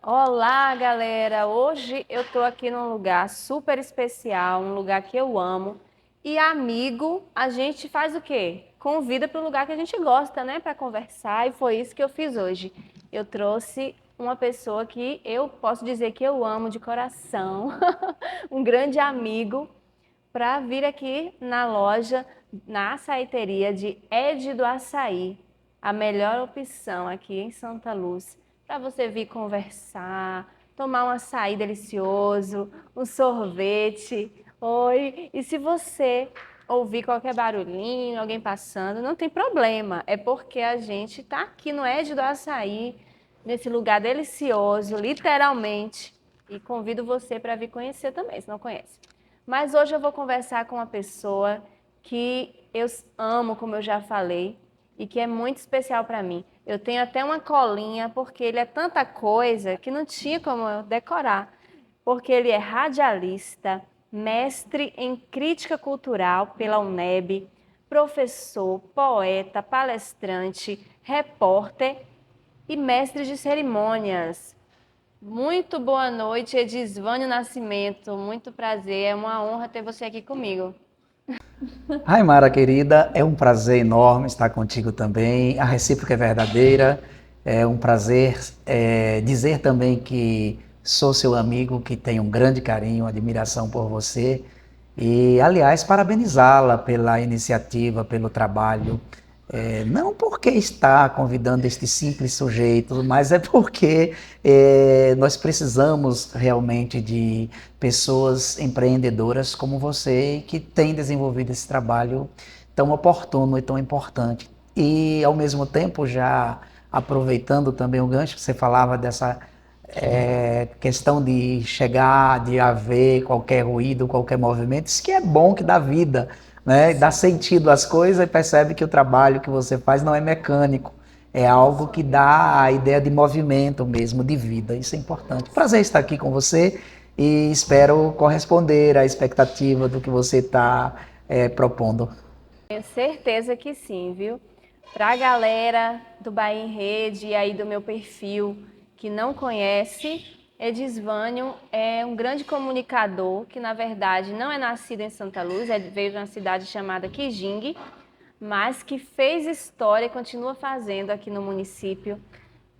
Olá, galera! Hoje eu tô aqui num lugar super especial, um lugar que eu amo. E amigo, a gente faz o quê? Convida para o lugar que a gente gosta, né, para conversar, e foi isso que eu fiz hoje. Eu trouxe uma pessoa que eu posso dizer que eu amo de coração, um grande amigo, para vir aqui na loja, na açaiteria de Ed do Açaí, a melhor opção aqui em Santa Luz, para você vir conversar, tomar um açaí delicioso, um sorvete. Oi, e se você ouvir qualquer barulhinho, alguém passando, não tem problema, é porque a gente está aqui no Ed do Açaí, nesse lugar delicioso, literalmente, e convido você para vir conhecer também, se não conhece. Mas hoje eu vou conversar com uma pessoa que eu amo, como eu já falei, e que é muito especial para mim. Eu tenho até uma colinha, porque ele é tanta coisa que não tinha como eu decorar. Porque ele é radialista, mestre em crítica cultural pela UNEB, professor, poeta, palestrante, repórter e mestre de cerimônias. Muito boa noite, Edisvânio Nascimento. Muito prazer, é uma honra ter você aqui comigo. Raimara, querida, é um prazer enorme estar contigo também. A recíproca é verdadeira. É um prazer dizer também que sou seu amigo, que tenho um grande carinho, admiração por você. E, aliás, parabenizá-la pela iniciativa, pelo trabalho. Não porque está convidando este simples sujeito, mas é porque nós precisamos realmente de pessoas empreendedoras como você que tem desenvolvido esse trabalho tão oportuno e tão importante. E, ao mesmo tempo, já aproveitando também o gancho que você falava dessa questão de chegar, de haver qualquer ruído, qualquer movimento, isso que é bom, que dá vida, né? Dá sentido às coisas e percebe que o trabalho que você faz não é mecânico, é algo que dá a ideia de movimento mesmo, de vida. Isso é importante. Prazer estar aqui com você e espero corresponder à expectativa do que você está propondo. Tenho certeza que sim, viu? Para a galera do Bahia em Rede e aí do meu perfil que não conhece, Edisvânio é um grande comunicador que, na verdade, não é nascido em Santa Luz, veio de uma cidade chamada Quijingue, mas que fez história e continua fazendo aqui no município.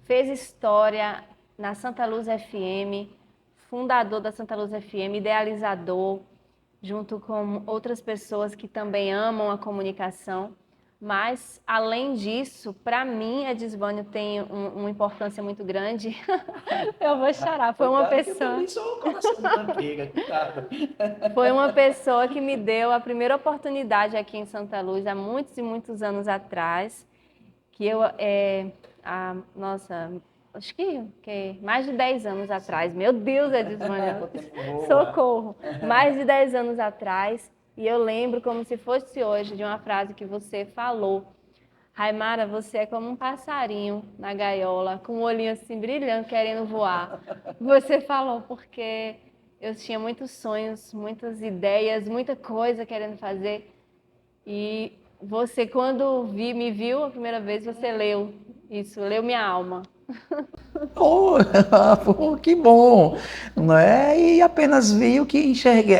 Fez história na Santa Luz FM, fundador da Santa Luz FM, idealizador, junto com outras pessoas que também amam a comunicação. Mas, além disso, para mim, a Edisvânio tem uma importância muito grande. Eu vou chorar. Cuidado que eu também sou um coração de manteiga, cuidado. Foi uma pessoa que me deu a primeira oportunidade aqui em Santa Luz, há muitos e muitos anos atrás, que eu, nossa, acho que mais de 10 anos atrás, meu Deus, O Edisvânio, tempo voa. socorro, mais de 10 anos atrás, e eu lembro como se fosse hoje de uma frase que você falou: Raimara, você é como um passarinho na gaiola, com o olhinho assim brilhando, querendo voar. Você falou porque eu tinha muitos sonhos, muitas ideias, muita coisa querendo fazer, e você, quando me viu a primeira vez, você leu isso, leu minha alma. Oh, pô, que bom, não é? E apenas vi o que enxerguei,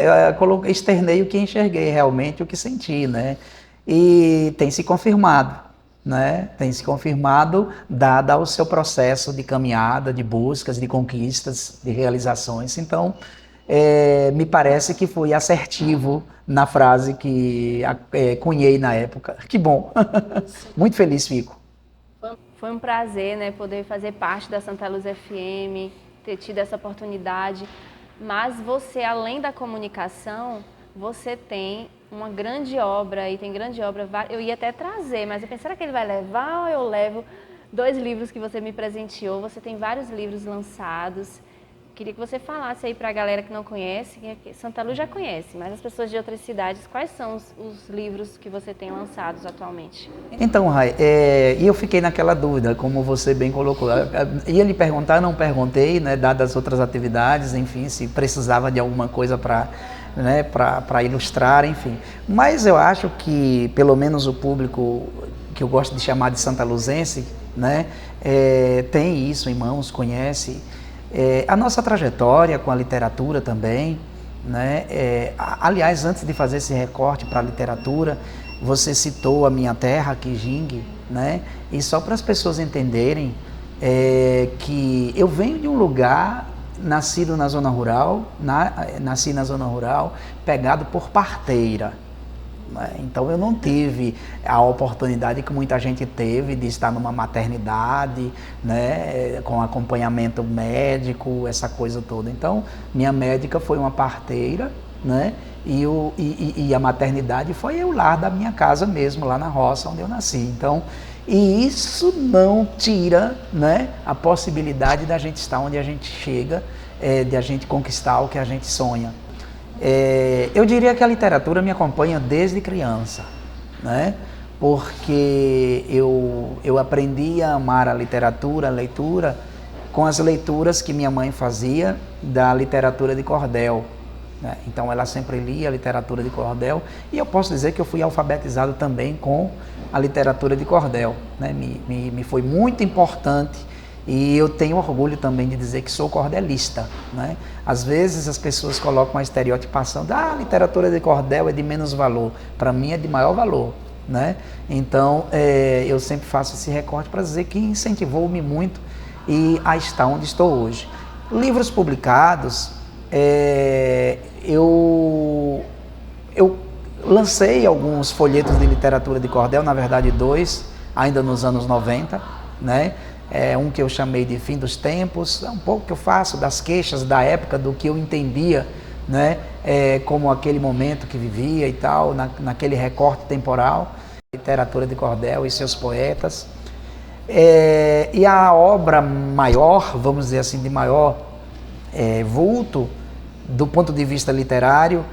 externei o que enxerguei realmente, o que senti, né? E tem se confirmado, né? Tem se confirmado, dada o seu processo de caminhada, de buscas, de conquistas, de realizações. Então, me parece que fui assertivo na frase que cunhei na época. Que bom, muito feliz fico. Foi um prazer, né, poder fazer parte da Santa Luz FM, ter tido essa oportunidade. Mas você, além da comunicação, você tem uma grande obra, e tem grande obra, eu ia até trazer, mas eu pensei, será que ele vai levar ou eu levo 2 livros que você me presenteou? Você tem vários livros lançados. Queria que você falasse aí para a galera que não conhece, que Santa Luz já conhece, mas as pessoas de outras cidades, quais são os livros que você tem lançados atualmente? Então, Rai, e eu fiquei naquela dúvida, como você bem colocou. Ia lhe perguntar, não perguntei, né, dadas as outras atividades, enfim, se precisava de alguma coisa para, né, para ilustrar, enfim. Mas eu acho que, pelo menos o público que eu gosto de chamar de santaluzense, né, tem isso em mãos, conhece. A nossa trajetória com a literatura também, né? Aliás, antes de fazer esse recorte para a literatura, você citou a minha terra, Quijingue, né? E só para as pessoas entenderem que eu venho de um lugar, nascido na zona rural, nasci na zona rural, pegado por parteira. Então eu não tive a oportunidade que muita gente teve de estar numa maternidade, né, com acompanhamento médico, essa coisa toda. Então minha médica foi uma parteira, né, e a maternidade foi o lar da minha casa mesmo, lá na roça onde eu nasci. Então, e isso não tira, né, a possibilidade da gente estar onde a gente chega, de a gente conquistar o que a gente sonha. Eu diria que a literatura me acompanha desde criança, né? Porque eu aprendi a amar a literatura, a leitura, com as leituras que minha mãe fazia da literatura de cordel, né? Então ela sempre lia a literatura de cordel e eu posso dizer que eu fui alfabetizado também com a literatura de cordel, né? Me foi muito importante. E eu tenho orgulho também de dizer que sou cordelista, né? Às vezes as pessoas colocam uma estereotipação a literatura de cordel é de menos valor. Para mim é de maior valor, né? Então eu sempre faço esse recorte para dizer que incentivou-me muito a estar onde estou hoje. Livros publicados, eu lancei alguns folhetos de literatura de cordel, na verdade 2, ainda nos anos 90, né? Um que eu chamei de Fim dos Tempos, um pouco que eu faço das queixas da época, do que eu entendia, né, como aquele momento que vivia e tal, naquele recorte temporal, literatura de cordel e seus poetas. E a obra maior, vamos dizer assim, de maior vulto, do ponto de vista literário,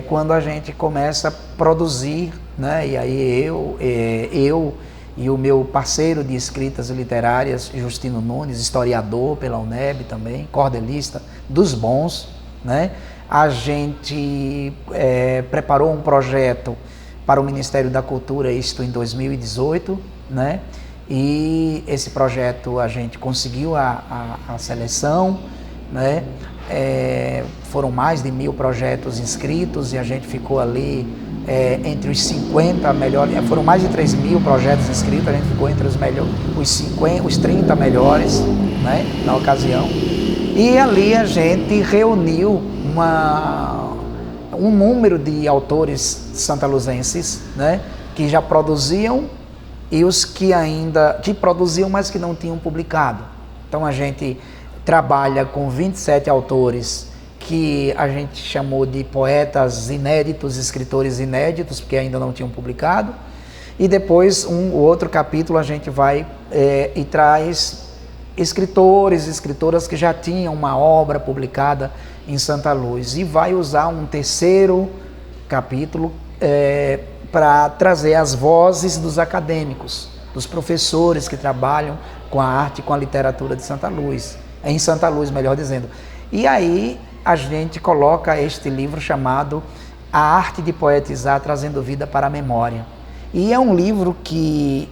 quando a gente começa a produzir, né, e aí eu e o meu parceiro de escritas literárias, Justino Nunes, historiador pela UNEB também, cordelista dos bons, né? A gente preparou um projeto para o Ministério da Cultura, isto em 2018, né? E esse projeto a gente conseguiu a seleção, né? Foram mais de 1000 projetos inscritos e a gente ficou ali entre os 50 melhores, foram mais de 3.000 projetos inscritos, a gente ficou entre os 30 melhores, né, na ocasião. E ali a gente reuniu um número de autores santaluzenses, né, que já produziam e os que produziam, mas que não tinham publicado. Então a gente trabalha com 27 autores que a gente chamou de poetas inéditos, escritores inéditos, porque ainda não tinham publicado. E depois, o outro capítulo, a gente vai e traz escritores, escritoras que já tinham uma obra publicada em Santa Luz. E vai usar um terceiro capítulo para trazer as vozes dos acadêmicos, dos professores que trabalham com a arte e com a literatura de Santa Luz, em Santa Luz, melhor dizendo. E aí a gente coloca este livro chamado A Arte de Poetizar, Trazendo Vida para a Memória. E é um livro que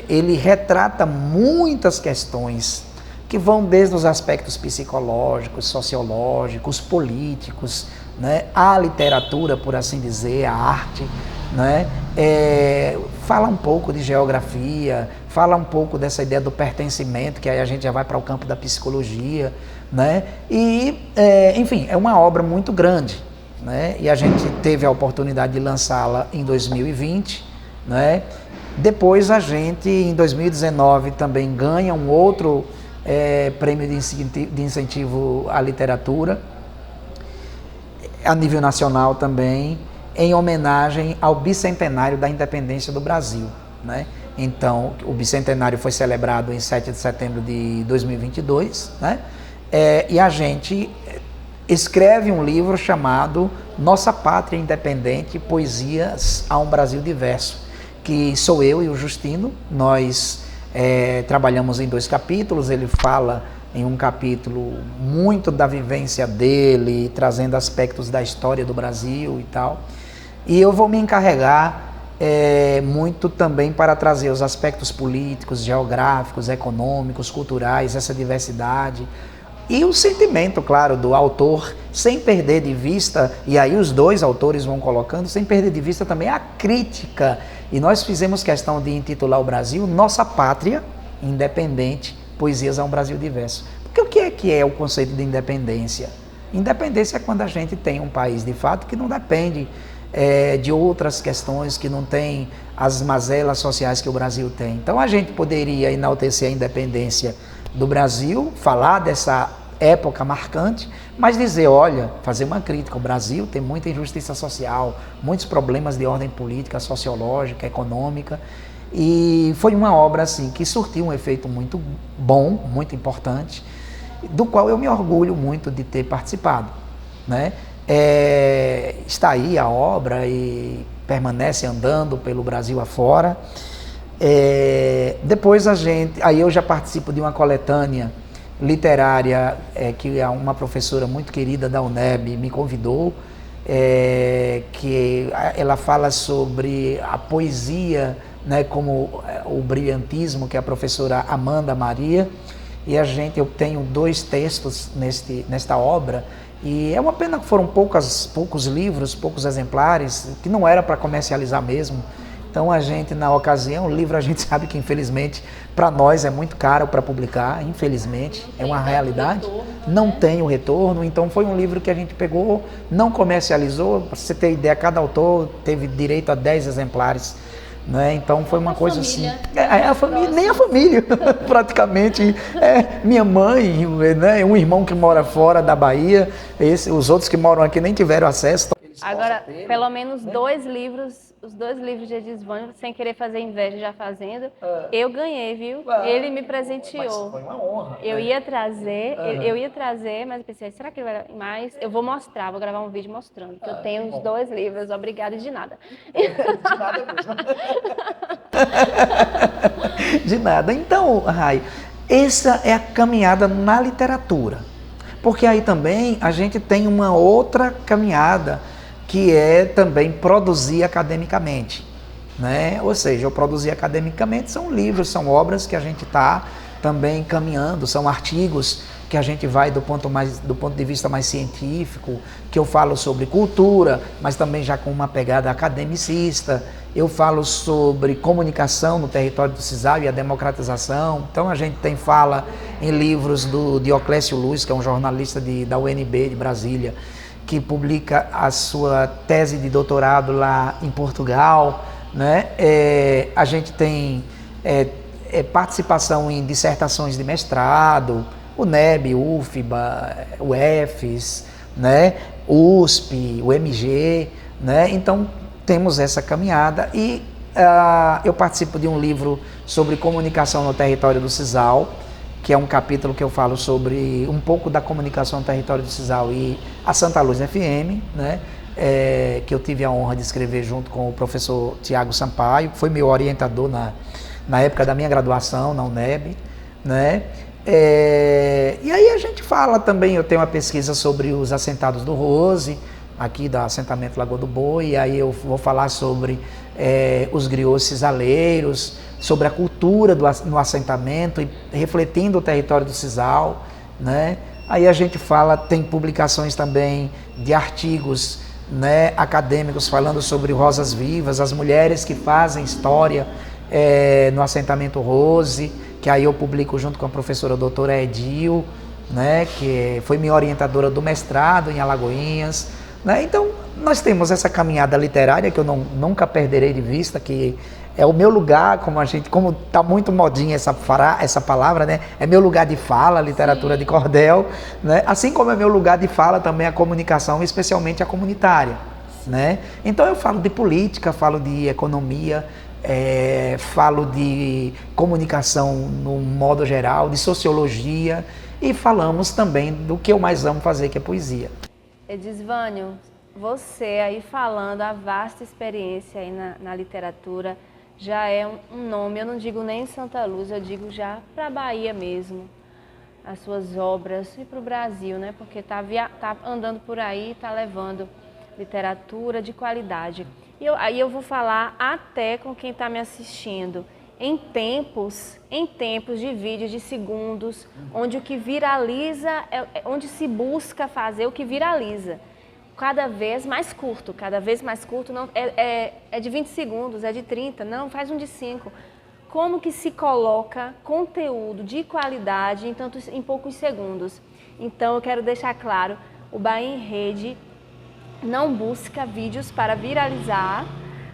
ele retrata muitas questões que vão desde os aspectos psicológicos, sociológicos, políticos, né? A literatura, por assim dizer, a arte, né? Fala um pouco de geografia, fala um pouco dessa ideia do pertencimento, que aí a gente já vai para o campo da psicologia, né? E, enfim, é uma obra muito grande, né? E a gente teve a oportunidade de lançá-la em 2020, né? Depois a gente, em 2019, também ganha um outro prêmio de incentivo à literatura, a nível nacional também, em homenagem ao bicentenário da independência do Brasil, né? Então, o bicentenário foi celebrado em 7 de setembro de 2022, né? E a gente escreve um livro chamado Nossa Pátria Independente, Poesias a um Brasil Diverso, que sou eu e o Justino. Nós trabalhamos em 2 capítulos. Ele fala em um capítulo muito da vivência dele, trazendo aspectos da história do Brasil e tal. E eu vou me encarregar muito também para trazer os aspectos políticos, geográficos, econômicos, culturais, essa diversidade. E o sentimento, claro, do autor, sem perder de vista, e aí os dois autores vão colocando, sem perder de vista também a crítica. E nós fizemos questão de intitular o Brasil Nossa Pátria Independente, Poesias a um Brasil Diverso. Porque o que é o conceito de independência? Independência é quando a gente tem um país, de fato, que não depende de outras questões, que não tem as mazelas sociais que o Brasil tem. Então a gente poderia enaltecer a independência do Brasil, falar dessa época marcante, mas dizer, olha, fazer uma crítica, o Brasil tem muita injustiça social, muitos problemas de ordem política, sociológica, econômica, e foi uma obra assim que surtiu um efeito muito bom, muito importante, do qual eu me orgulho muito de ter participado, né? Está aí a obra e permanece andando pelo Brasil afora. Depois aí eu já participo de uma coletânea literária que uma professora muito querida da UNEB me convidou, que ela fala sobre a poesia, né, como o brilhantismo, que é a professora Amanda Maria, e eu tenho 2 textos nesta obra, e é uma pena que foram poucos livros, poucos exemplares, que não era para comercializar mesmo. Então a gente, na ocasião, o livro a gente sabe que infelizmente para nós é muito caro para publicar, infelizmente, é uma realidade, não tem o retorno, então foi um livro que a gente pegou, não comercializou, para você ter ideia, cada autor teve direito a 10 exemplares. Né? Então foi uma coisa família, assim, a família, nem a família praticamente, minha mãe, né? Um irmão que mora fora da Bahia, os outros que moram aqui nem tiveram acesso. Agora, pelo menos 2 livros, os 2 livros de Edisvânio, sem querer fazer inveja, já fazendo, eu ganhei, viu? Ele me presenteou. Mas foi uma honra. Eu ia trazer, mas eu pensei, será que ele vai mais? Eu vou mostrar, vou gravar um vídeo mostrando que eu tenho os 2 livros. Obrigada de nada. De nada mesmo. De nada. Então, Rai, essa é a caminhada na literatura. Porque aí também a gente tem uma outra caminhada, que é também produzir academicamente, né? Ou seja, eu produzir academicamente são livros, são obras que a gente está também caminhando, são artigos que a gente vai do ponto de vista mais científico, que eu falo sobre cultura, mas também já com uma pegada academicista. Eu falo sobre comunicação no território do Cisal e a democratização. Então a gente fala em livros do Dioclésio Luz, que é um jornalista da UNB de Brasília, que publica a sua tese de doutorado lá em Portugal, né? A gente tem participação em dissertações de mestrado, UNEB, UFBA, UFES, né? USP, UMG, né? Então temos essa caminhada e eu participo de um livro sobre comunicação no território do Cisal, que é um capítulo que eu falo sobre um pouco da comunicação no território do Cisal e a Santa Luz FM, né? Que eu tive a honra de escrever junto com o professor Tiago Sampaio, que foi meu orientador na época da minha graduação na UNEB, né? E aí a gente fala também, eu tenho uma pesquisa sobre os assentados do Rose, aqui do assentamento Lagoa do Boi, e aí eu vou falar sobre os griots cisaleiros, sobre a cultura no assentamento, e refletindo o território do Cisal, né? Aí a gente fala, tem publicações também de artigos, né, acadêmicos falando sobre Rosas Vivas, as mulheres que fazem história no assentamento Rose, que aí eu publico junto com a professora doutora Edil, né, que foi minha orientadora do mestrado em Alagoinhas, né? Então nós temos essa caminhada literária que eu nunca perderei de vista, que é o meu lugar, como está muito modinha essa palavra, né? É meu lugar de fala, a literatura de cordel, né? Assim como é meu lugar de fala também a comunicação, especialmente a comunitária, né? Então eu falo de política, falo de economia, falo de comunicação no modo geral, de sociologia, e falamos também do que eu mais amo fazer, que é poesia. Edisvânio, você aí falando a vasta experiência aí na literatura, já é um nome, eu não digo nem em Santa Luz, eu digo já para a Bahia mesmo, as suas obras, e para o Brasil, né? Porque tá andando por aí, tá levando literatura de qualidade. Aí eu vou falar até com quem está me assistindo. Em tempos de vídeos de segundos, onde o que viraliza, onde se busca fazer o que viraliza. Cada vez mais curto, não, é de 20 segundos, é de 30, não, faz um de 5. Como que se coloca conteúdo de qualidade em poucos segundos? Então eu quero deixar claro, o Bahia em Rede não busca vídeos para viralizar,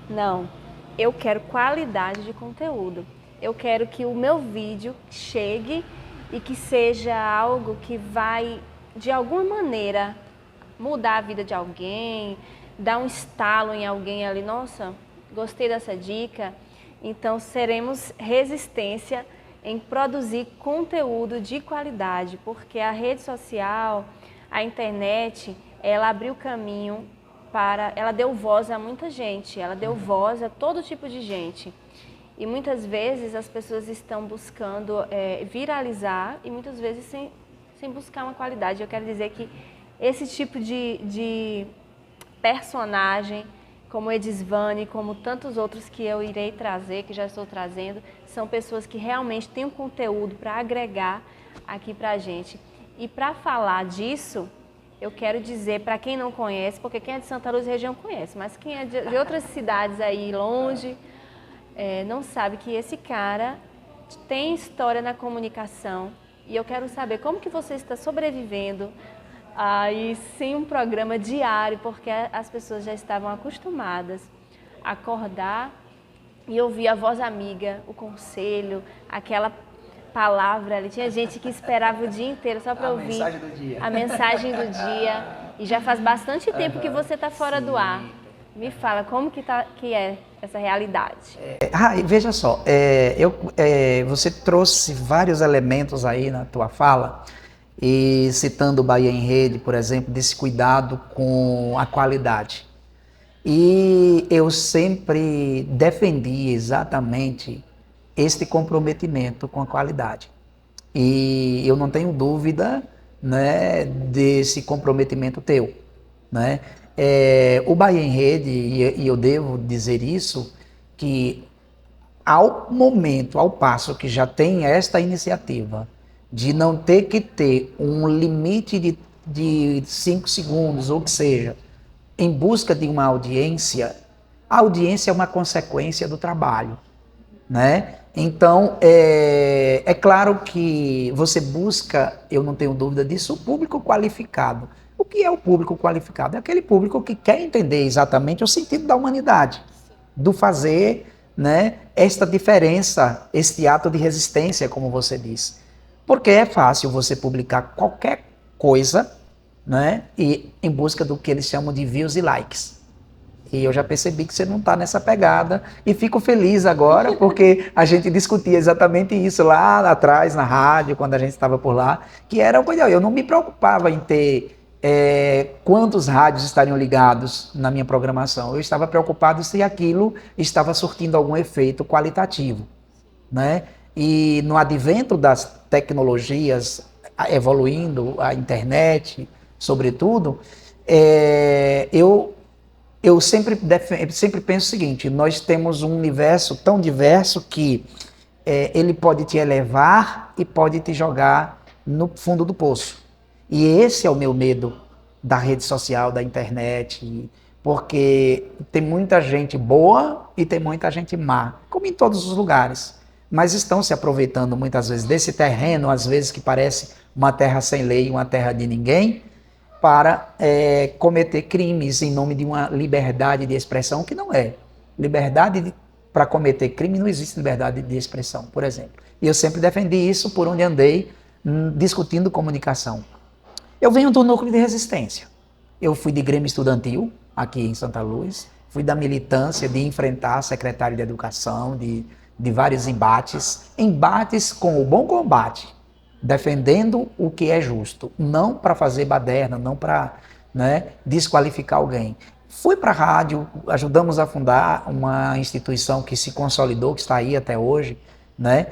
não. Eu quero qualidade de conteúdo. Eu quero que o meu vídeo chegue e que seja algo que vai, de alguma maneira, mudar a vida de alguém, dar um estalo em alguém ali. Nossa, gostei dessa dica. Então, seremos resistência em produzir conteúdo de qualidade, porque a rede social, a internet, ela abriu caminho ela deu voz a muita gente, ela deu voz a todo tipo de gente. E muitas vezes as pessoas estão buscando viralizar e muitas vezes sem buscar uma qualidade. Eu quero dizer que esse tipo de personagem, como Edisvane, como tantos outros que eu irei trazer, que já estou trazendo, são pessoas que realmente têm um conteúdo para agregar aqui para a gente. E para falar disso, eu quero dizer para quem não conhece, porque quem é de Santa Luz e região conhece, mas quem é de outras cidades aí longe, não sabe que esse cara tem história na comunicação. E eu quero saber como que você está sobrevivendo aí sem um programa diário, porque as pessoas já estavam acostumadas a acordar e ouvir a voz amiga, o conselho, aquela palavra ali. Tinha gente que esperava o dia inteiro só para ouvir a mensagem do dia. E já faz bastante tempo que você está fora do ar. Me fala, como que é essa realidade? Veja só, você trouxe vários elementos aí na tua fala, e citando o Bahia em Rede, por exemplo, desse cuidado com a qualidade. E eu sempre defendi exatamente este comprometimento com a qualidade. E eu não tenho dúvida, né, desse comprometimento teu, né? O Bahia em Rede, e eu devo dizer isso, que ao passo que já tem esta iniciativa de não ter que ter um limite de 5 segundos, ou que seja, em busca de uma audiência, a audiência é uma consequência do trabalho, né? Então, é claro que você busca, eu não tenho dúvida disso, o público qualificado. O que é o público qualificado? É aquele público que quer entender exatamente o sentido da humanidade, do fazer, né, esta diferença, este ato de resistência, como você disse. Porque é fácil você publicar qualquer coisa, né, e em busca do que eles chamam de views e likes. E eu já percebi que você não está nessa pegada e fico feliz agora porque a gente discutia exatamente isso lá atrás na rádio, quando a gente estava por lá, que era eu não me preocupava em ter quantos rádios estariam ligados na minha programação. Eu estava preocupado se aquilo estava surtindo algum efeito qualitativo, né? E no advento das tecnologias evoluindo, a internet, sobretudo, eu sempre penso o seguinte: nós temos um universo tão diverso que ele pode te elevar e pode te jogar no fundo do poço. E esse é o meu medo da rede social, da internet, porque tem muita gente boa e tem muita gente má, como em todos os lugares. Mas estão se aproveitando muitas vezes desse terreno, às vezes que parece uma terra sem lei, uma terra de ninguém, para cometer crimes em nome de uma liberdade de expressão que não é. Para cometer crime não existe liberdade de expressão, por exemplo. E eu sempre defendi isso por onde andei discutindo comunicação. Eu venho do núcleo de resistência. Eu fui de Grêmio Estudantil, aqui em Santa Luz, fui da militância de enfrentar secretário de Educação, de vários embates com o bom combate, defendendo o que é justo, não para fazer baderna, não para, né, desqualificar alguém. Fui para a rádio, ajudamos a fundar uma instituição que se consolidou, que está aí até hoje, né,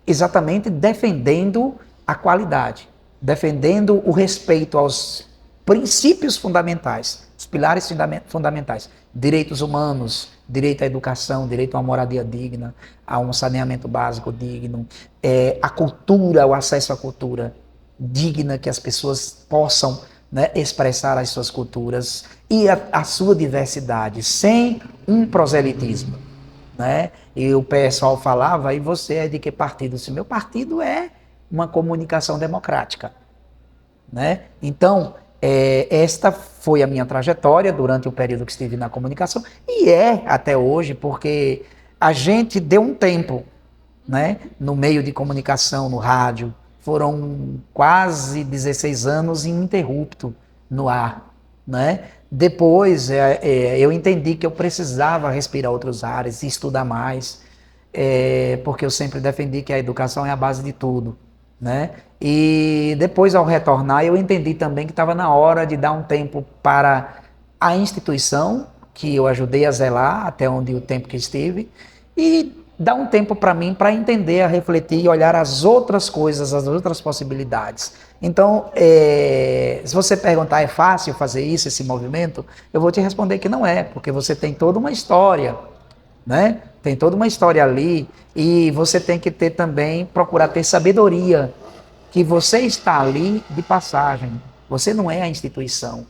exatamente defendendo a qualidade, defendendo o respeito aos princípios fundamentais os pilares fundamentais. Direitos humanos, direito à educação, direito a uma moradia digna, a um saneamento básico digno, a cultura, o acesso à cultura digna, que as pessoas possam, né, expressar as suas culturas e a sua diversidade, sem um proselitismo, né? E o pessoal falava, e você é de que partido? Se meu partido é uma comunicação democrática, né? Então, esta foi a minha trajetória durante o período que estive na comunicação, e até hoje, porque a gente deu um tempo, né, no meio de comunicação, no rádio. Foram quase 16 anos ininterrupto no ar, né? Depois eu entendi que eu precisava respirar outros ares e estudar mais, porque eu sempre defendi que a educação é a base de tudo, né? E depois, ao retornar, eu entendi também que estava na hora de dar um tempo para a instituição, que eu ajudei a zelar até onde o tempo que estive, e dar um tempo para mim para entender, a refletir e olhar as outras coisas, as outras possibilidades. Então, se você perguntar, é fácil fazer isso, esse movimento? Eu vou te responder que não é, porque você tem toda uma história, né? Tem toda uma história ali, e você tem que ter também, procurar ter sabedoria, que você está ali de passagem. Você não é a instituição.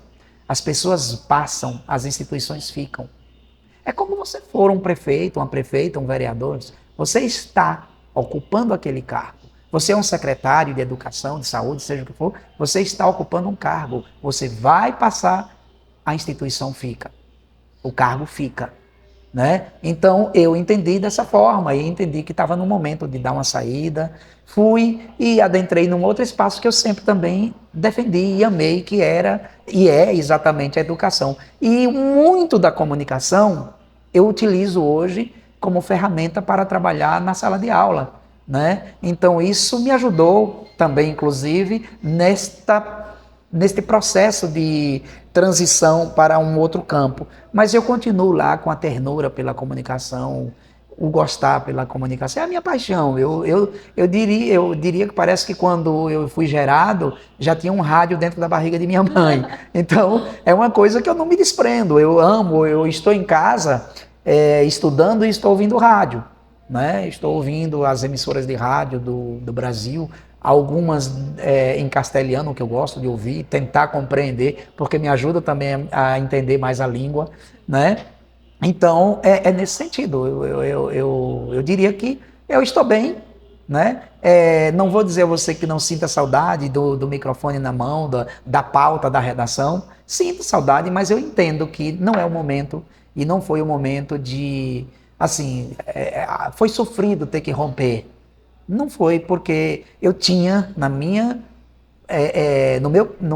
As pessoas passam, as instituições ficam. É como você for um prefeito, uma prefeita, um vereador. Você está ocupando aquele cargo. Você é um secretário de educação, de saúde, seja o que for, você está ocupando um cargo. Você vai passar, a instituição fica. O cargo fica, né? Então, eu entendi dessa forma, e entendi que estava no momento de dar uma saída. Fui e adentrei num outro espaço que eu sempre também defendi e amei, que era e é exatamente a educação. E muito da comunicação eu utilizo hoje como ferramenta para trabalhar na sala de aula, né? Então isso me ajudou também, inclusive, neste processo de transição para um outro campo. Mas eu continuo lá com a ternura pela comunicação, o gostar pela comunicação. É a minha paixão. Eu diria que parece que quando eu fui gerado, já tinha um rádio dentro da barriga de minha mãe. Então, é uma coisa que eu não me desprendo. Eu amo, eu estou em casa estudando e estou ouvindo rádio, né? Estou ouvindo as emissoras de rádio do Brasil, algumas em castelhano, que eu gosto de ouvir, tentar compreender, porque me ajuda também a entender mais a língua, né? Então, é nesse sentido. Eu diria que eu estou bem, né? Não vou dizer a você que não sinta saudade do microfone na mão, da pauta, da redação. Sinto saudade, mas eu entendo que não é o momento, e não foi o momento de... Assim, foi sofrido ter que romper. Não foi, porque eu tinha no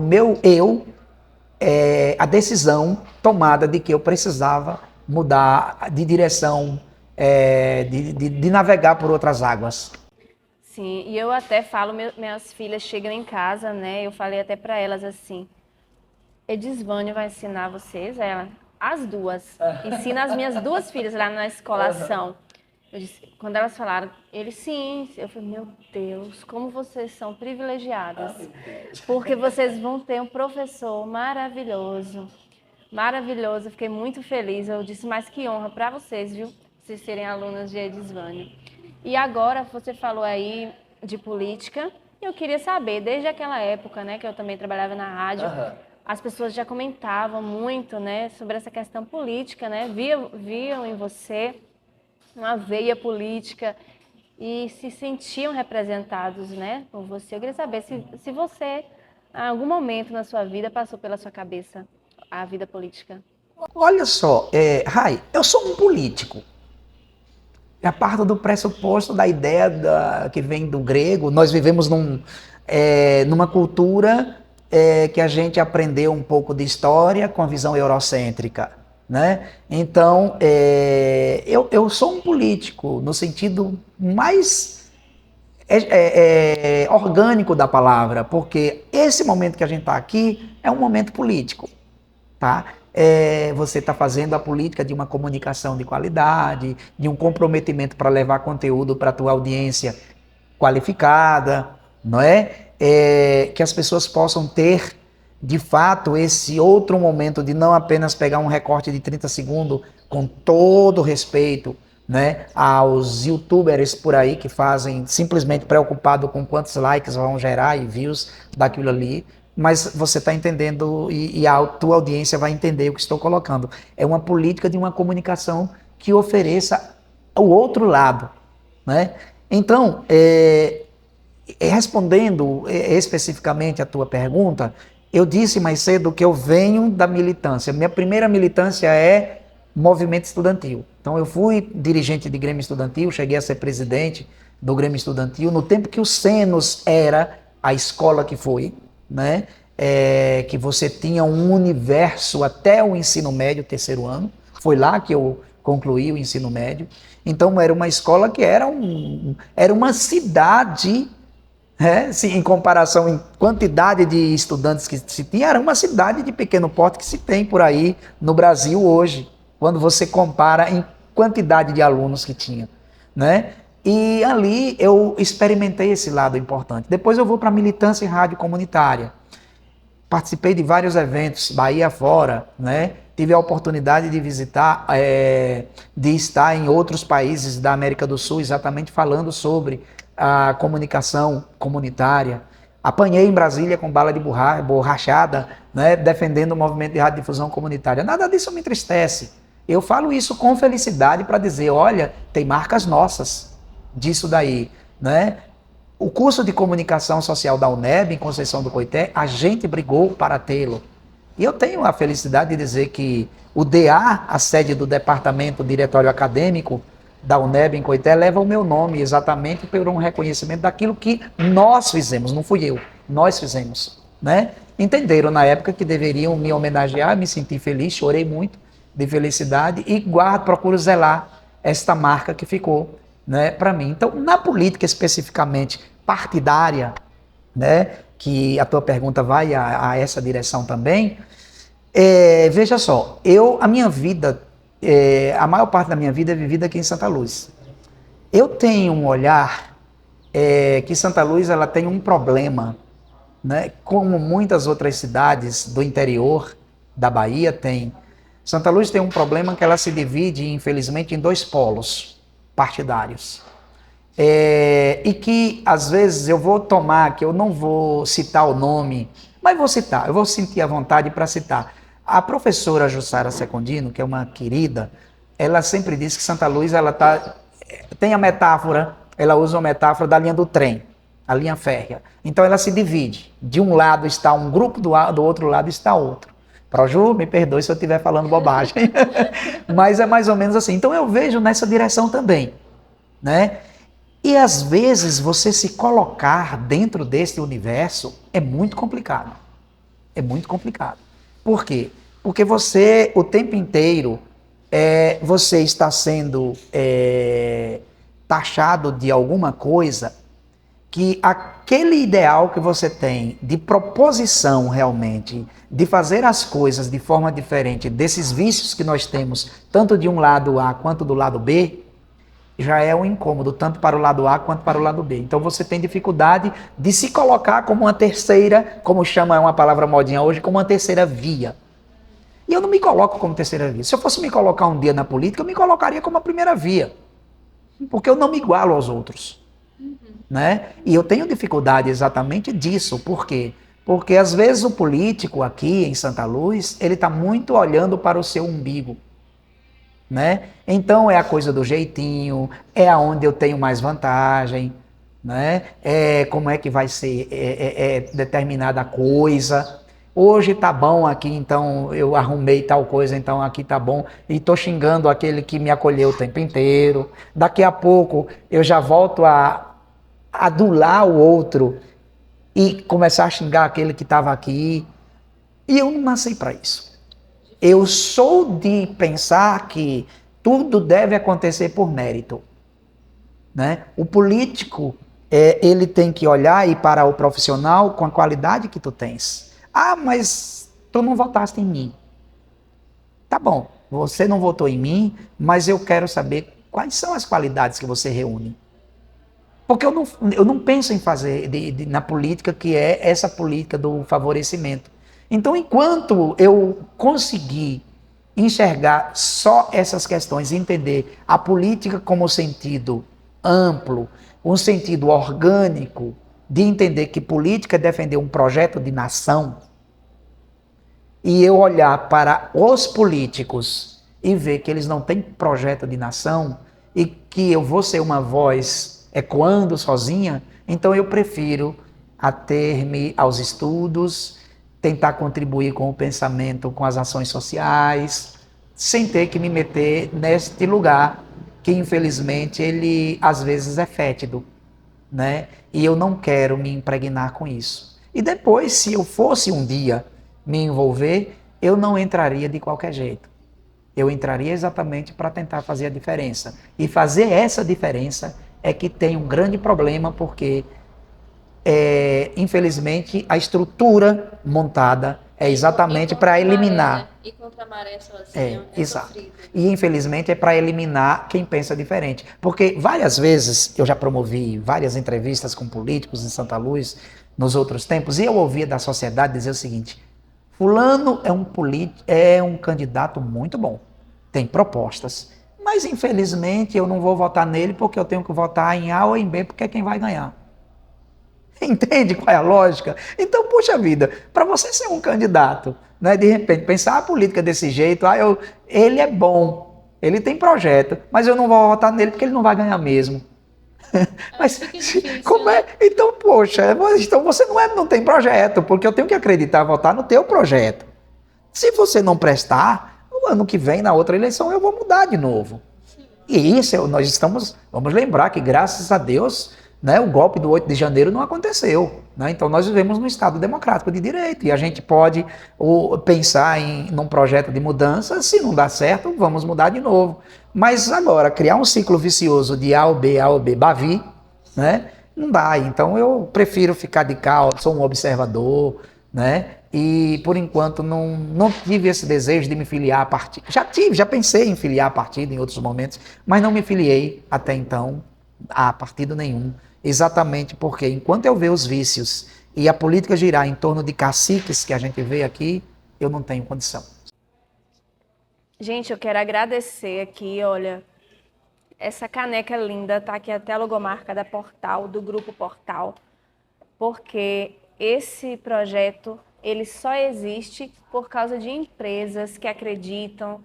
meu eu, a decisão tomada de que eu precisava mudar de direção, de navegar por outras águas. Sim, e eu até falo, minhas filhas chegam em casa, né? Eu falei até para elas assim: Edisvânio vai ensinar vocês, as duas. Ensina as minhas duas filhas lá na escolação. Eu disse, quando elas falaram, eles sim. Eu falei, meu Deus, como vocês são privilegiadas. Porque vocês vão ter um professor maravilhoso. Maravilhoso, fiquei muito feliz. Eu disse, mas que honra para vocês, viu? Vocês serem alunas de Edisvânio. E agora, você falou aí de política. Eu queria saber, desde aquela época, né, que eu também trabalhava na rádio, as pessoas já comentavam muito, né, sobre essa questão política, né? Viam em você uma veia política e se sentiam representados, né, por você. Eu queria saber se você, em algum momento na sua vida, passou pela sua cabeça a vida política. Olha só, Rai, eu sou um político. A parte do pressuposto da ideia que vem do grego. Nós vivemos numa cultura que a gente aprendeu um pouco de história com a visão eurocêntrica, né? Então, eu sou um político no sentido mais orgânico da palavra, porque esse momento que a gente está aqui é um momento político, tá? Você está fazendo a política de uma comunicação de qualidade, de um comprometimento para levar conteúdo para a tua audiência qualificada, não é? Que as pessoas possam ter de fato, esse outro momento de não apenas pegar um recorte de 30 segundos, com todo respeito, né, aos youtubers por aí que fazem simplesmente preocupado com quantos likes vão gerar e views daquilo ali, mas você está entendendo e a tua audiência vai entender o que estou colocando. É uma política de uma comunicação que ofereça o outro lado, né? Então, respondendo especificamente a tua pergunta, eu disse mais cedo que eu venho da militância. Minha primeira militância é movimento estudantil. Então eu fui dirigente de Grêmio Estudantil, cheguei a ser presidente do Grêmio Estudantil, no tempo que o Senos era a escola que foi, né? Que você tinha um universo até o ensino médio, terceiro ano. Foi lá que eu concluí o ensino médio. Então era uma escola que era uma cidade, em comparação em quantidade de estudantes que se tinha, era uma cidade de pequeno porte que se tem por aí no Brasil hoje, quando você compara em quantidade de alunos que tinha, né? E ali eu experimentei esse lado importante. Depois eu vou para a militância em rádio comunitária. Participei de vários eventos, Bahia fora, né? Tive a oportunidade de visitar, de estar em outros países da América do Sul, exatamente falando sobre a comunicação comunitária. Apanhei em Brasília com bala de borrachada, né? Defendendo o movimento de radiodifusão comunitária. Nada disso me entristece. Eu falo isso com felicidade para dizer, olha, tem marcas nossas disso daí, né? O curso de comunicação social da UNEB, em Conceição do Coité, a gente brigou para tê-lo. E eu tenho a felicidade de dizer que o DA, a sede do Departamento Diretório Acadêmico da UNEB em Coité, leva o meu nome exatamente por um reconhecimento daquilo que nós fizemos, não fui eu, nós fizemos, né? Entenderam na época que deveriam me homenagear, me senti feliz, chorei muito de felicidade e procuro zelar esta marca que ficou, né, para mim. Então, na política especificamente partidária, né, que a tua pergunta vai a essa direção também, veja só, a minha vida, a maior parte da minha vida é vivida aqui em Santa Luz. Eu tenho um olhar que Santa Luz ela tem um problema, né, como muitas outras cidades do interior da Bahia tem. Santa Luz tem um problema que ela se divide, infelizmente, em dois polos partidários. E que, às vezes, eu vou tomar, que eu não vou citar o nome, mas vou citar, eu vou sentir a vontade para citar. A professora Jussara Secondino, que é uma querida, ela sempre diz que Santa Luz tem a metáfora, ela usa a metáfora da linha do trem, a linha férrea. Então ela se divide. De um lado está um grupo, do outro lado está outro. Proju, me perdoe se eu estiver falando bobagem, mas é mais ou menos assim. Então eu vejo nessa direção também, né? E às vezes você se colocar dentro desse universo é muito complicado. É muito complicado. Por quê? Porque você, o tempo inteiro, você está sendo taxado de alguma coisa que aquele ideal que você tem de proposição realmente, de fazer as coisas de forma diferente, desses vícios que nós temos, tanto de um lado A quanto do lado B, já é um incômodo, tanto para o lado A quanto para o lado B. Então você tem dificuldade de se colocar como uma terceira, como chama uma palavra modinha hoje, como uma terceira via. E eu não me coloco como terceira via. Se eu fosse me colocar um dia na política, eu me colocaria como a primeira via. Porque eu não me igualo aos outros. Né? E eu tenho dificuldade exatamente disso. Por quê? Porque às vezes o político aqui em Santa Luz, ele está muito olhando para o seu umbigo. Né? Então é a coisa do jeitinho, é aonde eu tenho mais vantagem, né? Como é que vai ser determinada coisa. Hoje tá bom aqui, então eu arrumei tal coisa, então aqui tá bom. E tô xingando aquele que me acolheu o tempo inteiro. Daqui a pouco eu já volto a adular o outro e começar a xingar aquele que estava aqui. E eu não nasci para isso. Eu sou de pensar que tudo deve acontecer por mérito. Né? O político, ele tem que olhar e para o profissional com a qualidade que tu tens. Ah, mas tu não votaste em mim. Tá bom, você não votou em mim, mas eu quero saber quais são as qualidades que você reúne. Porque eu não penso em fazer na política que é essa política do favorecimento. Então, enquanto eu conseguir enxergar só essas questões, entender a política como sentido amplo, um sentido orgânico, de entender que política é defender um projeto de nação, e eu olhar para os políticos e ver que eles não têm projeto de nação e que eu vou ser uma voz ecoando sozinha, então eu prefiro ater-me aos estudos, tentar contribuir com o pensamento, com as ações sociais, sem ter que me meter neste lugar que infelizmente ele às vezes é fétido, né? E eu não quero me impregnar com isso. E depois, se eu fosse um dia me envolver, eu não entraria de qualquer jeito. Eu entraria exatamente para tentar fazer a diferença. E fazer essa diferença é que tem um grande problema, porque, infelizmente, a estrutura montada é exatamente para eliminar. Né? E contra a maré sozinho Exato. sofrido. E infelizmente é para eliminar quem pensa diferente. Porque várias vezes eu já promovi várias entrevistas com políticos em Santa Luz, nos outros tempos, e eu ouvia da sociedade dizer o seguinte: fulano é um candidato muito bom, tem propostas, mas infelizmente eu não vou votar nele porque eu tenho que votar em A ou em B porque é quem vai ganhar. Entende qual é a lógica? Então, puxa vida, para você ser um candidato, né, de repente, pensar a política desse jeito, ele é bom, ele tem projeto, mas eu não vou votar nele porque ele não vai ganhar mesmo. Mas difícil, como é? né? Então, poxa, então você não tem projeto, porque eu tenho que acreditar, votar no teu projeto. Se você não prestar, no ano que vem, na outra eleição, eu vou mudar de novo. E isso, vamos lembrar que graças a Deus, né, o golpe do 8 de janeiro não aconteceu. Né? Então nós vivemos num Estado democrático de direito e a gente pode pensar num projeto de mudança, se não dá certo, vamos mudar de novo. Mas agora, criar um ciclo vicioso de A ou B, Bavi, né, não dá. Então eu prefiro ficar de cá, sou um observador, né? E por enquanto não tive esse desejo de me filiar a partido. Já pensei em filiar a partido em outros momentos, mas não me filiei até então a partido nenhum. Exatamente porque enquanto eu ver os vícios e a política girar em torno de caciques que a gente vê aqui, eu não tenho condição. Gente, eu quero agradecer aqui, olha, essa caneca linda, tá aqui até a logomarca da Portal, do Grupo Portal, porque esse projeto, ele só existe por causa de empresas que acreditam.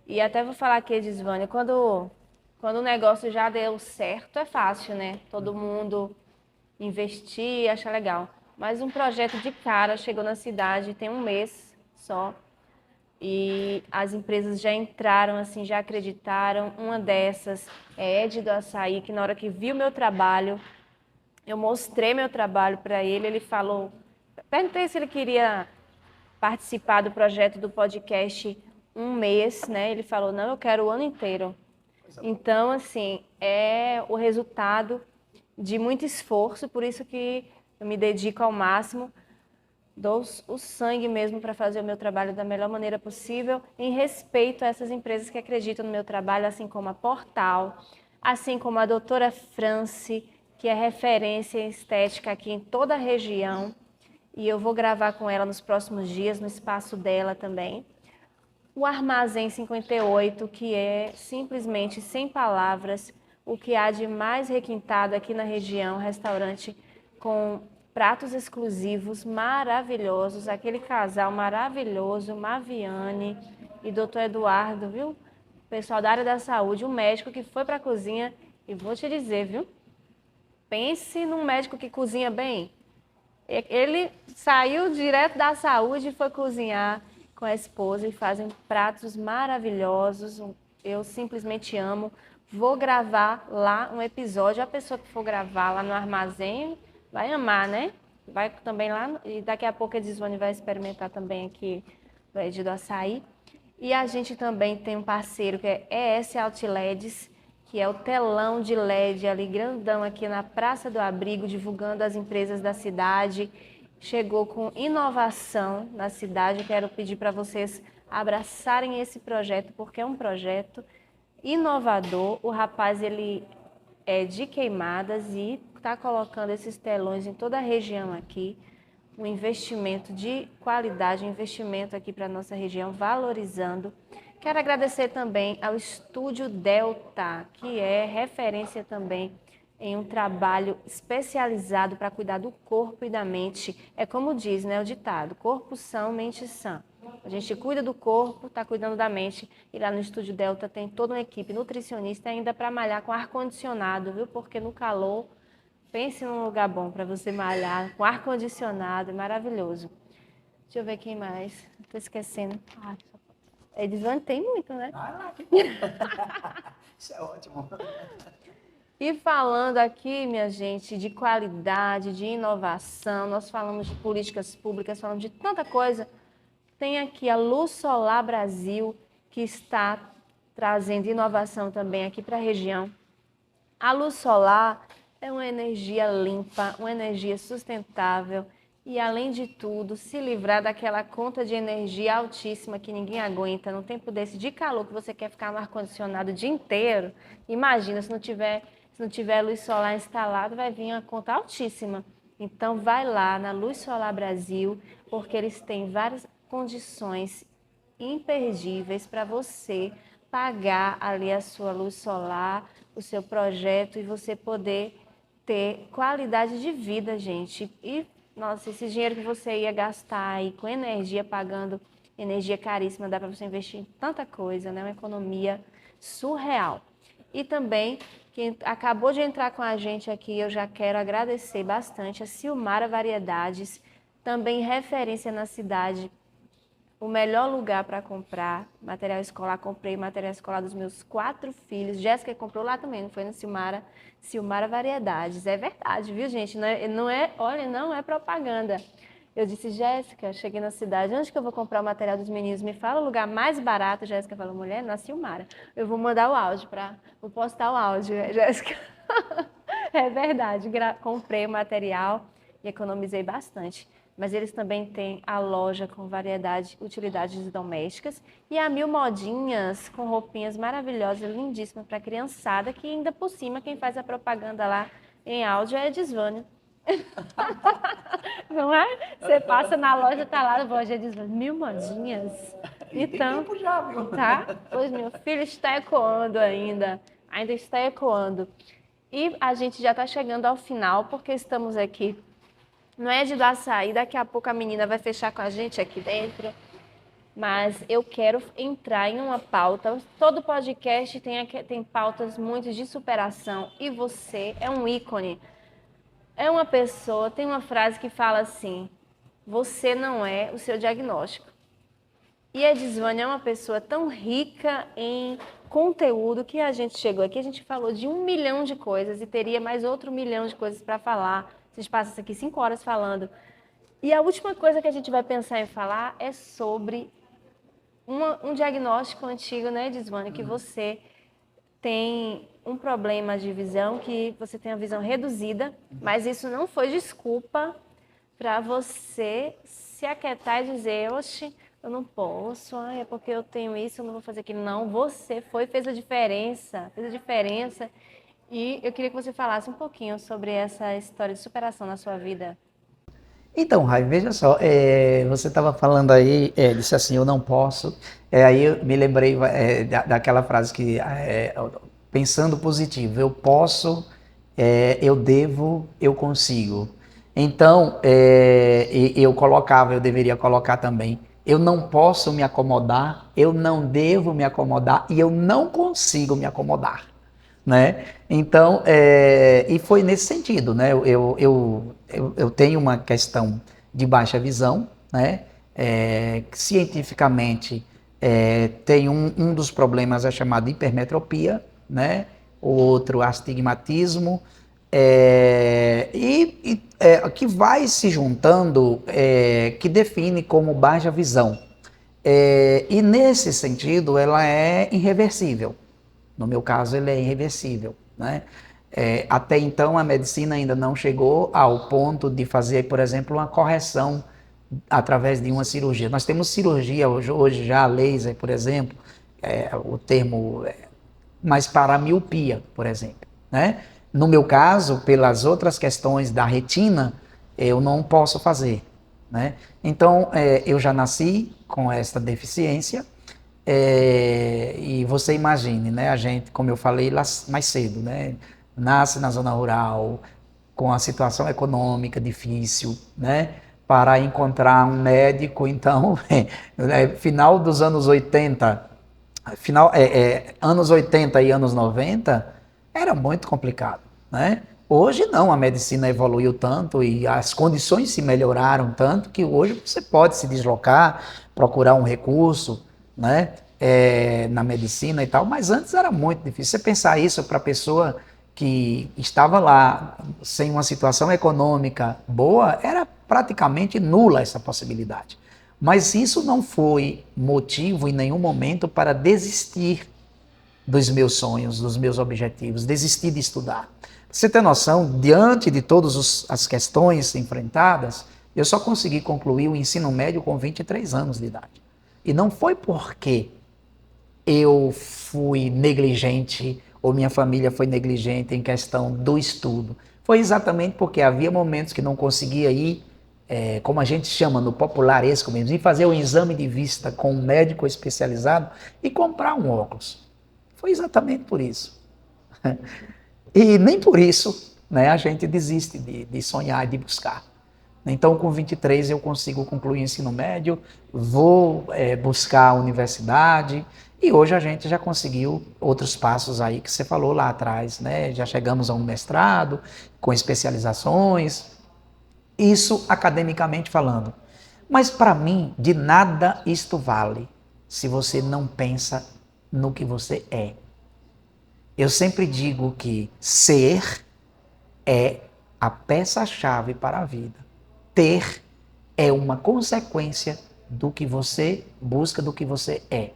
E até vou falar aqui, Edisvânia, quando o negócio já deu certo, é fácil, né? Todo mundo investir, achar legal. Mas um projeto de cara chegou na cidade, tem um mês só, e as empresas já entraram, assim, já acreditaram. Uma dessas é Ed do Açaí, que na hora que viu meu trabalho, eu mostrei meu trabalho para ele, ele falou, perguntei se ele queria participar do projeto do podcast um mês, né? Ele falou, não, eu quero o ano inteiro. Então, assim, é o resultado de muito esforço, por isso que eu me dedico ao máximo, dou o sangue mesmo para fazer o meu trabalho da melhor maneira possível, em respeito a essas empresas que acreditam no meu trabalho, assim como a Portal, assim como a doutora France, que é referência em estética aqui em toda a região, e eu vou gravar com ela nos próximos dias, no espaço dela também. O Armazém 58, que é simplesmente sem palavras, o que há de mais requintado aqui na região, restaurante com pratos exclusivos maravilhosos, aquele casal maravilhoso, Maviane e Dr. Eduardo, viu? Pessoal da área da saúde, um médico que foi para a cozinha, e vou te dizer, viu? Pense num médico que cozinha bem. Ele saiu direto da saúde e foi cozinhar com a esposa e fazem pratos maravilhosos. Eu simplesmente amo. Vou gravar lá um episódio. A pessoa que for gravar lá no armazém vai amar, né? Vai também lá e daqui a pouco a Edisone vai experimentar também aqui o Ed do Açaí. E a gente também tem um parceiro que é ES Outlets, que é o telão de LED ali grandão aqui na Praça do Abrigo, divulgando as empresas da cidade. Chegou com inovação na cidade. Eu quero pedir para vocês abraçarem esse projeto, porque é um projeto inovador. O rapaz, ele é de Queimadas e está colocando esses telões em toda a região aqui. um investimento de qualidade, um investimento aqui para a nossa região, valorizando. Quero agradecer também ao Estúdio Delta, que é referência também em um trabalho especializado para cuidar do corpo e da mente. É como diz, né, o ditado, corpo são, mente sã. A gente cuida do corpo, está cuidando da mente. E lá no Estúdio Delta tem toda uma equipe nutricionista ainda para malhar com ar-condicionado, viu? Porque no calor, pense num lugar bom para você malhar com ar-condicionado, é maravilhoso. Deixa eu ver quem mais. Estou esquecendo. Edson tem muito, né? Isso é ótimo. E falando aqui, minha gente, de qualidade, de inovação, nós falamos de políticas públicas, falamos de tanta coisa. Tem aqui a Luz Solar Brasil, que está trazendo inovação também aqui para a região. A luz solar é uma energia limpa, uma energia sustentável e, além de tudo, se livrar daquela conta de energia altíssima que ninguém aguenta. Num tempo desse de calor que você quer ficar no ar-condicionado o dia inteiro, imagina, se não tiver luz solar instalada, vai vir uma conta altíssima. Então, vai lá na Luz Solar Brasil, porque eles têm várias condições imperdíveis para você pagar ali a sua luz solar, o seu projeto e você poder ter qualidade de vida, gente. E, nossa, esse dinheiro que você ia gastar aí com energia, pagando energia caríssima, dá para você investir em tanta coisa, né? Uma economia surreal. E também, quem acabou de entrar com a gente aqui, eu já quero agradecer bastante a Silmara Variedades, também referência na cidade, o melhor lugar para comprar material escolar. Comprei material escolar dos meus 4 filhos. Jéssica comprou lá também, não foi na Silmara? Silmara Variedades. É verdade, viu, gente? Olha, não é propaganda. Eu disse, Jéssica, cheguei na cidade, onde que eu vou comprar o material dos meninos? Me fala o lugar mais barato. Jéssica falou, mulher, na Silmara. Eu vou mandar o áudio vou postar o áudio, Jéssica. É verdade, comprei o material e economizei bastante. Mas eles também têm a loja com variedade de utilidades domésticas e a Mil Modinhas com roupinhas maravilhosas, lindíssimas para a criançada, que ainda por cima quem faz a propaganda lá em áudio é a Edisvânia. Não é? Você passa na loja, tá lá a voz de Edisvânia, Mil Modinhas. Então, tá? Pois meu filho está ecoando ainda está ecoando. E a gente já está chegando ao final, porque estamos aqui. Não é de dar açaí, daqui a pouco a menina vai fechar com a gente aqui dentro. Mas eu quero entrar em uma pauta. Todo podcast tem pautas muito de superação. E você é um ícone. É uma pessoa, tem uma frase que fala assim: você não é o seu diagnóstico. E a Edisvânia é uma pessoa tão rica em conteúdo que a gente chegou aqui, a gente falou de 1 milhão de coisas e teria mais outro 1 milhão de coisas para falar. A gente passa aqui 5 horas falando. E a última coisa que a gente vai pensar em falar é sobre um diagnóstico antigo, né, Edisvânia, que você tem um problema de visão, que você tem a visão reduzida, mas isso não foi desculpa para você se aquietar e dizer, oxe, eu não posso, é porque eu tenho isso, eu não vou fazer aquilo. Não, você fez a diferença, E eu queria que você falasse um pouquinho sobre essa história de superação na sua vida. Então, Rai, veja só, você estava falando aí, disse assim, eu não posso, aí eu me lembrei daquela frase que, pensando positivo, eu posso, eu devo, eu consigo. Então, eu deveria colocar também, eu não posso me acomodar, eu não devo me acomodar e eu não consigo me acomodar, né? Então, e foi nesse sentido, né? Eu tenho uma questão de baixa visão, né? Cientificamente, tem um dos problemas é chamado hipermetropia, né? O outro, astigmatismo, que vai se juntando, que define como baixa visão. E nesse sentido, ela é irreversível. No meu caso, ele é irreversível, né? Até então, a medicina ainda não chegou ao ponto de fazer, por exemplo, uma correção através de uma cirurgia. Nós temos cirurgia hoje já, laser, por exemplo, o termo, mas para a miopia, por exemplo, né? No meu caso, pelas outras questões da retina, eu não posso fazer, né? Então, eu já nasci com esta deficiência, e você imagine, né? A gente, como eu falei lá mais cedo, né? Nasce na zona rural, com a situação econômica difícil, né? Para encontrar um médico, então, final dos anos 80, anos 80 e anos 90, era muito complicado, né? Hoje não, a medicina evoluiu tanto e as condições se melhoraram tanto que hoje você pode se deslocar, procurar um recurso, né? Na medicina e tal, mas antes era muito difícil. Você pensar isso para a pessoa que estava lá sem uma situação econômica boa, era praticamente nula essa possibilidade. Mas isso não foi motivo em nenhum momento para desistir dos meus sonhos, dos meus objetivos, desistir de estudar. Você tem noção, diante de todas as questões enfrentadas, eu só consegui concluir o ensino médio com 23 anos de idade. E não foi porque eu fui negligente ou minha família foi negligente em questão do estudo. Foi exatamente porque havia momentos que não conseguia ir, como a gente chama no popularesco mesmo, ir fazer o exame de vista com um médico especializado e comprar um óculos. Foi exatamente por isso. E nem por isso, né, a gente desiste de sonhar e de buscar. Então, com 23 eu consigo concluir o ensino médio, vou buscar a universidade e hoje a gente já conseguiu outros passos aí que você falou lá atrás, né? Já chegamos a um mestrado com especializações, isso academicamente falando. Mas para mim, de nada isto vale se você não pensa no que você é. Eu sempre digo que ser é a peça-chave para a vida. Ter é uma consequência do que você busca, do que você é.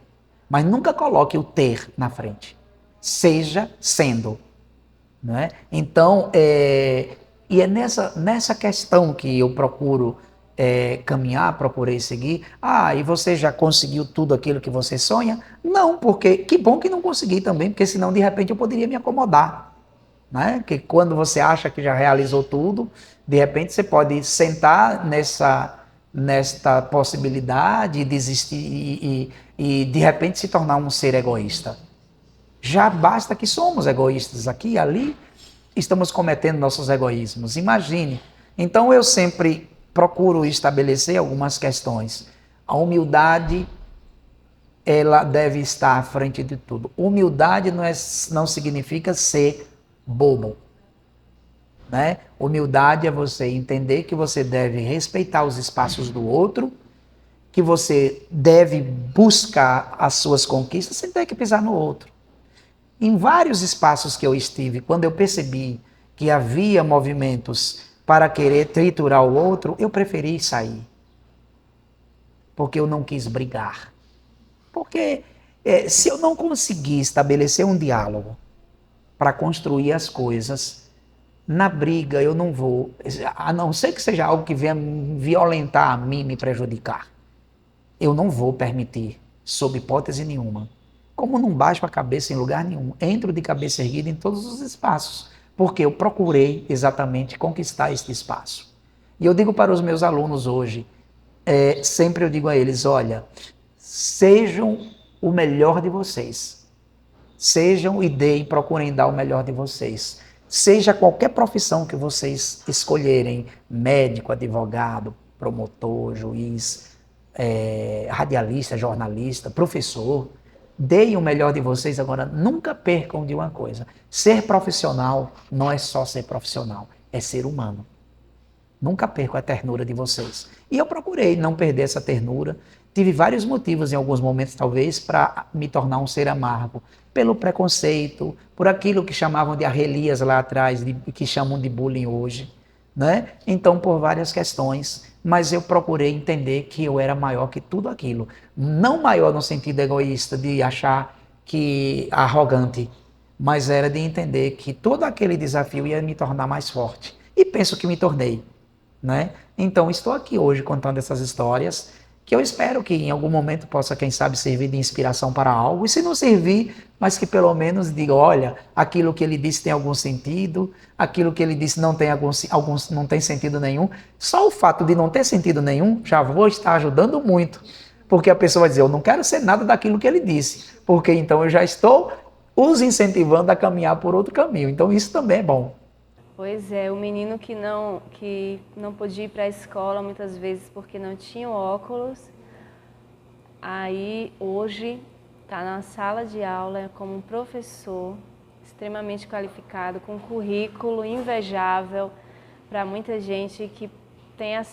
Mas nunca coloque o ter na frente. Seja sendo. Não é? Então, e é nessa questão que eu procuro caminhar, procurei seguir. Ah, e você já conseguiu tudo aquilo que você sonha? Não, porque que bom que não consegui também, porque senão de repente eu poderia me acomodar. Né? Porque quando você acha que já realizou tudo, de repente você pode sentar nesta possibilidade e desistir e de repente se tornar um ser egoísta. Já basta que somos egoístas aqui e ali, estamos cometendo nossos egoísmos. Imagine. Então eu sempre procuro estabelecer algumas questões. A humildade, ela deve estar à frente de tudo. Humildade não significa ser bobo. Né? Humildade é você entender que você deve respeitar os espaços do outro, que você deve buscar as suas conquistas sem ter que pisar no outro. Em vários espaços que eu estive, quando eu percebi que havia movimentos para querer triturar o outro, eu preferi sair. Porque eu não quis brigar. Porque se eu não conseguir estabelecer um diálogo para construir as coisas, na briga eu não vou, a não ser que seja algo que venha violentar a mim, me prejudicar. Eu não vou permitir, sob hipótese nenhuma. Como não baixo a cabeça em lugar nenhum, entro de cabeça erguida em todos os espaços, porque eu procurei exatamente conquistar este espaço. E eu digo para os meus alunos hoje, sempre eu digo a eles, olha, sejam o melhor de vocês. Sejam e deem, procurem dar o melhor de vocês. Seja qualquer profissão que vocês escolherem, médico, advogado, promotor, juiz, radialista, jornalista, professor, deem o melhor de vocês. Agora, nunca percam de uma coisa. Ser profissional não é só ser profissional, é ser humano. Nunca percam a ternura de vocês. E eu procurei não perder essa ternura. Tive vários motivos, em alguns momentos, talvez, para me tornar um ser amargo. Pelo preconceito, por aquilo que chamavam de arrelias lá atrás, que chamam de bullying hoje. Né? Então, por várias questões, mas eu procurei entender que eu era maior que tudo aquilo. Não maior no sentido egoísta, de achar que arrogante, mas era de entender que todo aquele desafio ia me tornar mais forte. E penso que me tornei. Né? Então, estou aqui hoje contando essas histórias que eu espero que em algum momento possa, quem sabe, servir de inspiração para algo, e se não servir, mas que pelo menos diga, olha, aquilo que ele disse tem algum sentido, aquilo que ele disse não tem, não tem sentido nenhum. Só o fato de não ter sentido nenhum já vou estar ajudando muito, porque a pessoa vai dizer, eu não quero ser nada daquilo que ele disse, porque então eu já estou os incentivando a caminhar por outro caminho. Então isso também é bom. Pois é, o menino que não podia ir para a escola muitas vezes porque não tinha óculos, aí hoje está na sala de aula como um professor extremamente qualificado, com um currículo invejável para muita gente que tem a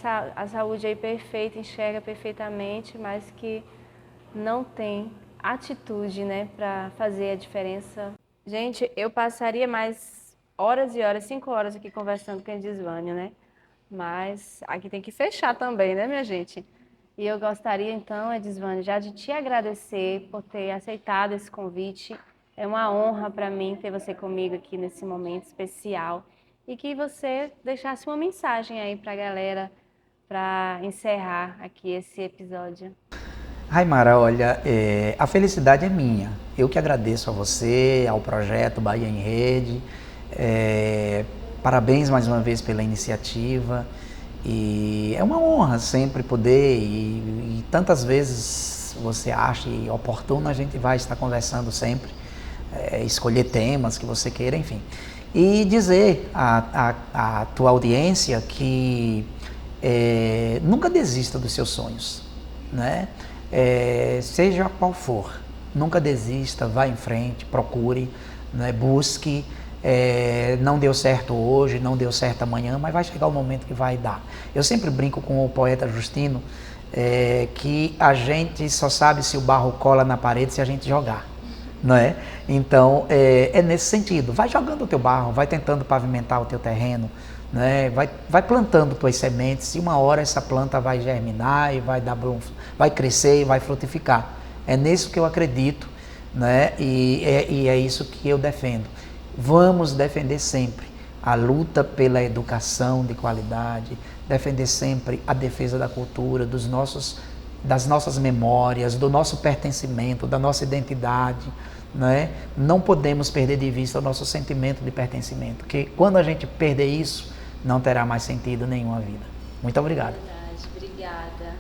saúde aí perfeita, enxerga perfeitamente, mas que não tem atitude, né, para fazer a diferença. Gente, eu passaria mais horas e horas, 5 horas aqui conversando com a Edisvânia, né? Mas aqui tem que fechar também, né, minha gente? E eu gostaria então, Edisvânia, já de te agradecer por ter aceitado esse convite. É uma honra para mim ter você comigo aqui nesse momento especial e que você deixasse uma mensagem aí para a galera para encerrar aqui esse episódio. Raimara, olha, a felicidade é minha. Eu que agradeço a você, ao projeto Bahia em Rede. Parabéns mais uma vez pela iniciativa. E é uma honra sempre poder, e tantas vezes você acha oportuno, a gente vai estar conversando sempre, escolher temas que você queira, enfim. E dizer à tua audiência que nunca desista dos seus sonhos, né? Seja qual for, nunca desista, vá em frente, procure, né? Busque. Não deu certo hoje, não deu certo amanhã, mas vai chegar o momento que vai dar. Eu sempre brinco com o poeta Justino que a gente só sabe se o barro cola na parede se a gente jogar, não é? Então, é nesse sentido. Vai jogando o teu barro, vai tentando pavimentar o teu terreno, né? Vai plantando tuas sementes e uma hora essa planta vai germinar e vai crescer e vai frutificar. É nisso que eu acredito, né? E é isso que eu defendo. Vamos defender sempre a luta pela educação de qualidade, defender sempre a defesa da cultura, das nossas memórias, do nosso pertencimento, da nossa identidade, né? Não podemos perder de vista o nosso sentimento de pertencimento, porque quando a gente perder isso, não terá mais sentido nenhum a vida. Muito obrigado. Verdade, obrigada.